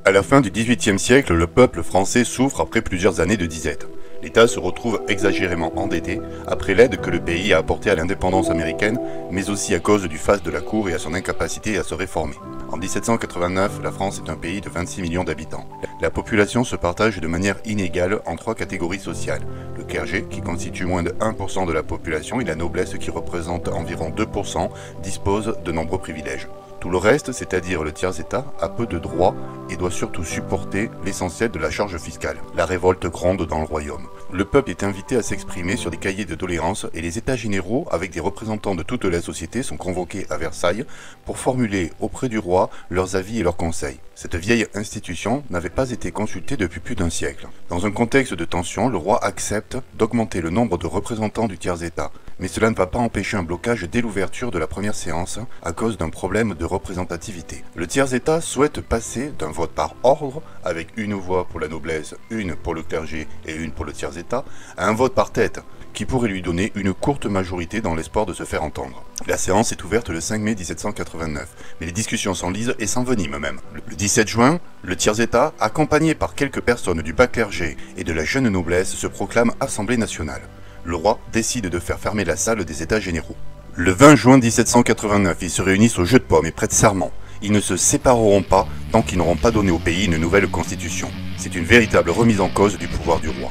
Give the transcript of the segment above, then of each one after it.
À la fin du XVIIIe siècle, le peuple français souffre après plusieurs années de disette. L'État se retrouve exagérément endetté après l'aide que le pays a apportée à l'indépendance américaine, mais aussi à cause du faste de la cour et à son incapacité à se réformer. En 1789, la France est un pays de 26 millions d'habitants. La population se partage de manière inégale en trois catégories sociales. Le clergé, qui constitue moins de 1% de la population, et la noblesse, qui représente environ 2%, dispose de nombreux privilèges. Tout le reste, c'est-à-dire le tiers-état, a peu de droits et doit surtout supporter l'essentiel de la charge fiscale. La révolte gronde dans le royaume. Le peuple est invité à s'exprimer sur des cahiers de doléances et les états généraux, avec des représentants de toute la société, sont convoqués à Versailles pour formuler auprès du roi leurs avis et leurs conseils. Cette vieille institution n'avait pas été consultée depuis plus d'un siècle. Dans un contexte de tension, le roi accepte d'augmenter le nombre de représentants du tiers-état. Mais cela ne va pas empêcher un blocage dès l'ouverture de la première séance à cause d'un problème de représentativité. Le tiers-état souhaite passer d'un vote par ordre, avec une voix pour la noblesse, une pour le clergé et une pour le tiers-état, à un vote par tête, qui pourrait lui donner une courte majorité dans l'espoir de se faire entendre. La séance est ouverte le 5 mai 1789, mais les discussions s'enlisent et s'enveniment même. Le 17 juin, le tiers-état, accompagné par quelques personnes du bas clergé et de la jeune noblesse, se proclame Assemblée nationale. Le roi décide de faire fermer la salle des États généraux. Le 20 juin 1789, ils se réunissent au jeu de paume et prêtent serment. Ils ne se sépareront pas tant qu'ils n'auront pas donné au pays une nouvelle constitution. C'est une véritable remise en cause du pouvoir du roi.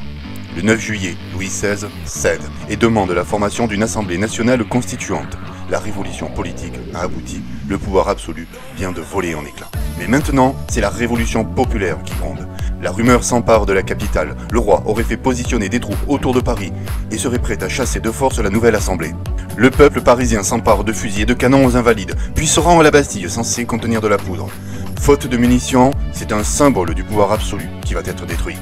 Le 9 juillet, Louis XVI cède et demande la formation d'une assemblée nationale constituante. La révolution politique a abouti, le pouvoir absolu vient de voler en éclats. Mais maintenant, c'est la révolution populaire qui gronde. La rumeur s'empare de la capitale. Le roi aurait fait positionner des troupes autour de Paris et serait prêt à chasser de force la nouvelle assemblée. Le peuple parisien s'empare de fusils et de canons aux invalides, puis se rend à la Bastille censée contenir de la poudre. Faute de munitions, c'est un symbole du pouvoir absolu qui va être détruit.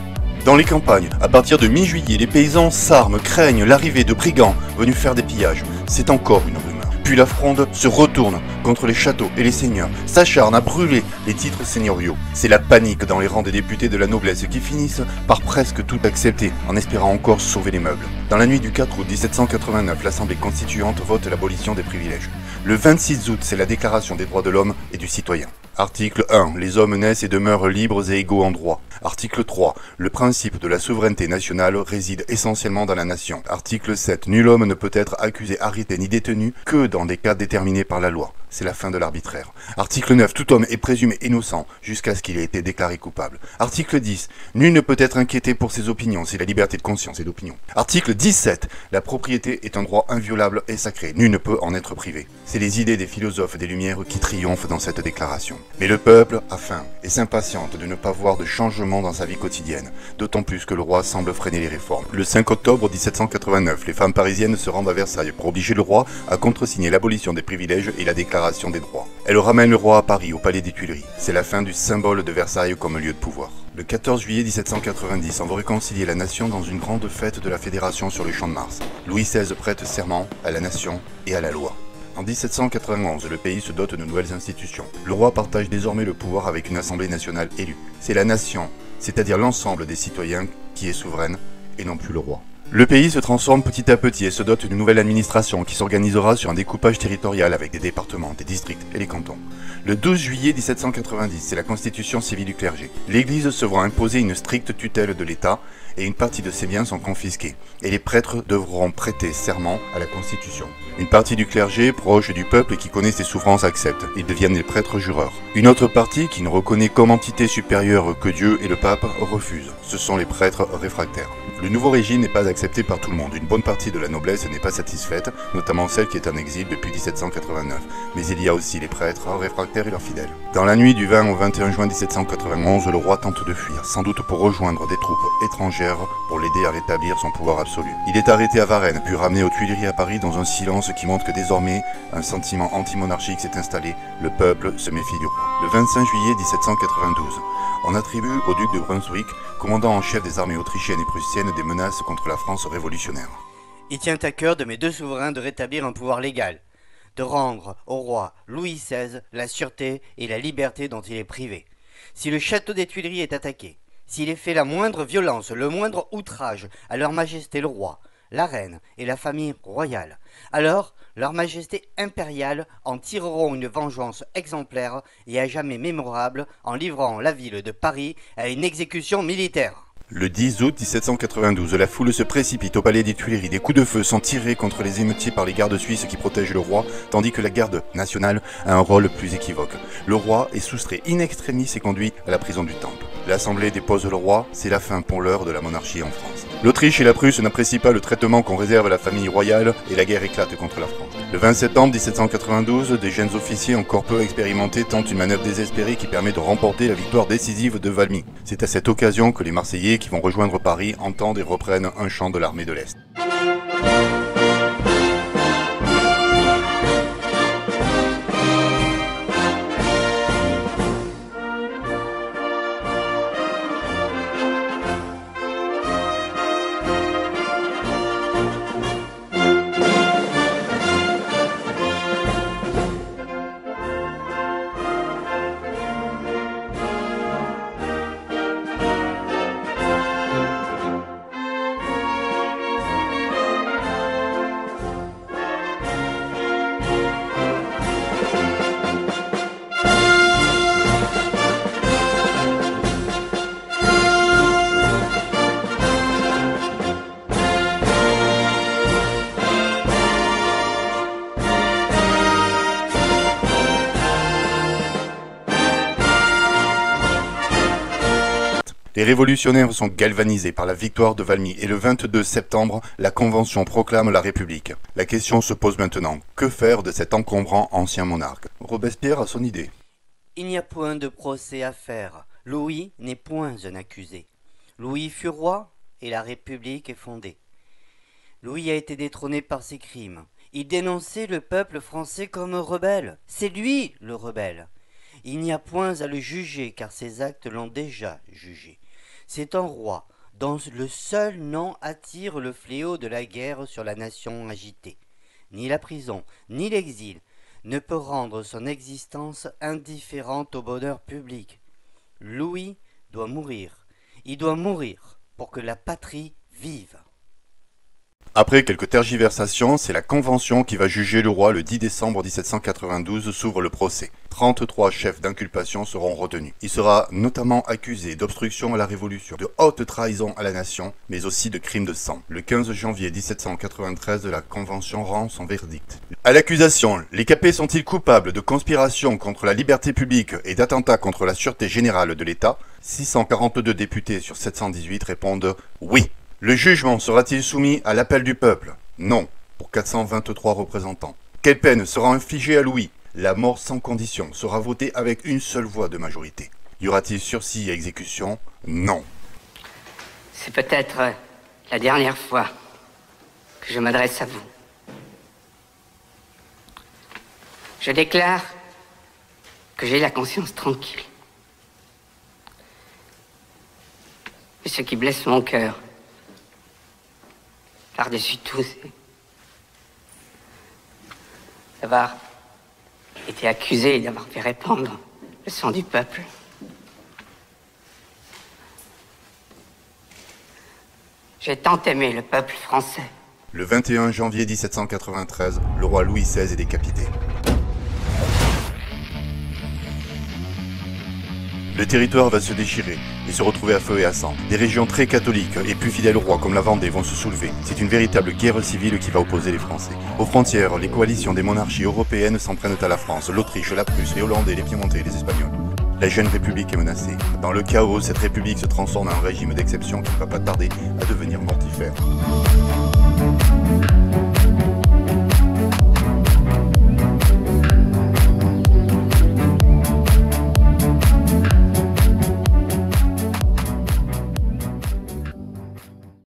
Dans les campagnes, à partir de mi-juillet, les paysans s'arment, craignent l'arrivée de brigands venus faire des pillages. C'est encore une rumeur. Puis la fronde se retourne contre les châteaux et les seigneurs, s'acharne à brûler les titres seigneuriaux. C'est la panique dans les rangs des députés de la noblesse qui finissent par presque tout accepter, en espérant encore sauver les meubles. Dans la nuit du 4 août 1789, l'Assemblée constituante vote l'abolition des privilèges. Le 26 août, c'est la Déclaration des droits de l'homme et du citoyen. Article 1. Les hommes naissent et demeurent libres et égaux en droit. Article 3. Le principe de la souveraineté nationale réside essentiellement dans la nation. Article 7. Nul homme ne peut être accusé, arrêté ni détenu que dans des cas déterminés par la loi. C'est la fin de l'arbitraire. Article 9. Tout homme est présumé innocent jusqu'à ce qu'il ait été déclaré coupable. Article 10. Nul ne peut être inquiété pour ses opinions, c'est la liberté de conscience et d'opinion. Article 17. La propriété est un droit inviolable et sacré. Nul ne peut en être privé. C'est les idées des philosophes des Lumières qui triomphent dans cette déclaration. Mais le peuple a faim et s'impatiente de ne pas voir de changement dans sa vie quotidienne, d'autant plus que le roi semble freiner les réformes. Le 5 octobre 1789, les femmes parisiennes se rendent à Versailles pour obliger le roi à contresigner l'abolition des privilèges et la déclaration des droits. Elles ramènent le roi à Paris, au palais des Tuileries. C'est la fin du symbole de Versailles comme lieu de pouvoir. Le 14 juillet 1790, on va réconcilier la nation dans une grande fête de la Fédération sur le Champ de Mars. Louis XVI prête serment à la nation et à la loi. En 1791, le pays se dote de nouvelles institutions. Le roi partage désormais le pouvoir avec une assemblée nationale élue. C'est la nation, c'est-à-dire l'ensemble des citoyens, qui est souveraine, et non plus le roi. Le pays se transforme petit à petit et se dote d'une nouvelle administration qui s'organisera sur un découpage territorial avec des départements, des districts et les cantons. Le 12 juillet 1790, c'est la constitution civile du clergé. L'Église se voit imposer une stricte tutelle de l'État et une partie de ses biens sont confisqués. Et les prêtres devront prêter serment à la Constitution. Une partie du clergé, proche du peuple et qui connaît ses souffrances, accepte. Ils deviennent des prêtres jureurs. Une autre partie, qui ne reconnaît comme entité supérieure que Dieu et le pape, refuse. Ce sont les prêtres réfractaires. Le nouveau régime n'est pas accepté par tout le monde. Une bonne partie de la noblesse n'est pas satisfaite, notamment celle qui est en exil depuis 1789. Mais il y a aussi les prêtres réfractaires et leurs fidèles. Dans la nuit du 20 au 21 juin 1791, le roi tente de fuir, sans doute pour rejoindre des troupes étrangères pour l'aider à rétablir son pouvoir absolu. Il est arrêté à Varennes, puis ramené aux Tuileries à Paris dans un silence qui montre que désormais, un sentiment anti-monarchique s'est installé. Le peuple se méfie du roi. Le 25 juillet 1792, on attribue au duc de Brunswick, commandant en chef des armées autrichiennes et prussiennes, des menaces contre la France révolutionnaire. Il tient à cœur de mes deux souverains de rétablir un pouvoir légal, de rendre au roi Louis XVI la sûreté et la liberté dont il est privé. Si le château des Tuileries est attaqué, s'il est fait la moindre violence, le moindre outrage à leur majesté le roi, la reine et la famille royale. Alors, leur majesté impériale en tireront une vengeance exemplaire et à jamais mémorable en livrant la ville de Paris à une exécution militaire. Le 10 août 1792, la foule se précipite au palais des Tuileries. Des coups de feu sont tirés contre les émeutiers par les gardes suisses qui protègent le roi, tandis que la garde nationale a un rôle plus équivoque. Le roi est soustrait in extremis et conduit à la prison du Temple. L'Assemblée dépose le roi, c'est la fin pour l'heure de la monarchie en France. L'Autriche et la Prusse n'apprécient pas le traitement qu'on réserve à la famille royale et la guerre éclate contre la France. Le 20 septembre 1792, des jeunes officiers encore peu expérimentés tentent une manœuvre désespérée qui permet de remporter la victoire décisive de Valmy. C'est à cette occasion que les Marseillais qui vont rejoindre Paris entendent et reprennent un chant de l'armée de l'Est. Les révolutionnaires sont galvanisés par la victoire de Valmy et le 22 septembre, la Convention proclame la République. La question se pose maintenant, que faire de cet encombrant ancien monarque? Robespierre a son idée. Il n'y a point de procès à faire. Louis n'est point un accusé. Louis fut roi et la République est fondée. Louis a été détrôné par ses crimes. Il dénonçait le peuple français comme rebelle. C'est lui le rebelle. Il n'y a point à le juger car ses actes l'ont déjà jugé. C'est un roi dont le seul nom attire le fléau de la guerre sur la nation agitée. Ni la prison, ni l'exil ne peut rendre son existence indifférente au bonheur public. Louis doit mourir. Il doit mourir pour que la patrie vive. Après quelques tergiversations, c'est la Convention qui va juger le roi le 10 décembre 1792 s'ouvre le procès. 33 chefs d'inculpation seront retenus. Il sera notamment accusé d'obstruction à la Révolution, de haute trahison à la nation, mais aussi de crimes de sang. Le 15 janvier 1793, la Convention rend son verdict. À l'accusation, les capets sont-ils coupables de conspiration contre la liberté publique et d'attentat contre la sûreté générale de l'État? 642 députés sur 718 répondent oui. Le jugement sera-t-il soumis à l'appel du peuple? Non, pour 423 représentants. Quelle peine sera infligée à Louis? La mort sans condition sera votée avec une seule voix de majorité. Y aura-t-il sursis et exécution? Non. C'est peut-être la dernière fois que je m'adresse à vous. Je déclare que j'ai la conscience tranquille. Et ce qui blesse mon cœur, par-dessus tout, c'est d'avoir été accusé et d'avoir fait répandre le sang du peuple. J'ai tant aimé le peuple français. Le 21 janvier 1793, le roi Louis XVI est décapité. Le territoire va se déchirer et se retrouver à feu et à sang. Des régions très catholiques et plus fidèles au roi comme la Vendée vont se soulever. C'est une véritable guerre civile qui va opposer les Français. Aux frontières, les coalitions des monarchies européennes s'en prennent à la France, l'Autriche, la Prusse, les Hollandais, les Piémontais et les Espagnols. La jeune République est menacée. Dans le chaos, cette République se transforme en un régime d'exception qui ne va pas tarder à devenir mortifère.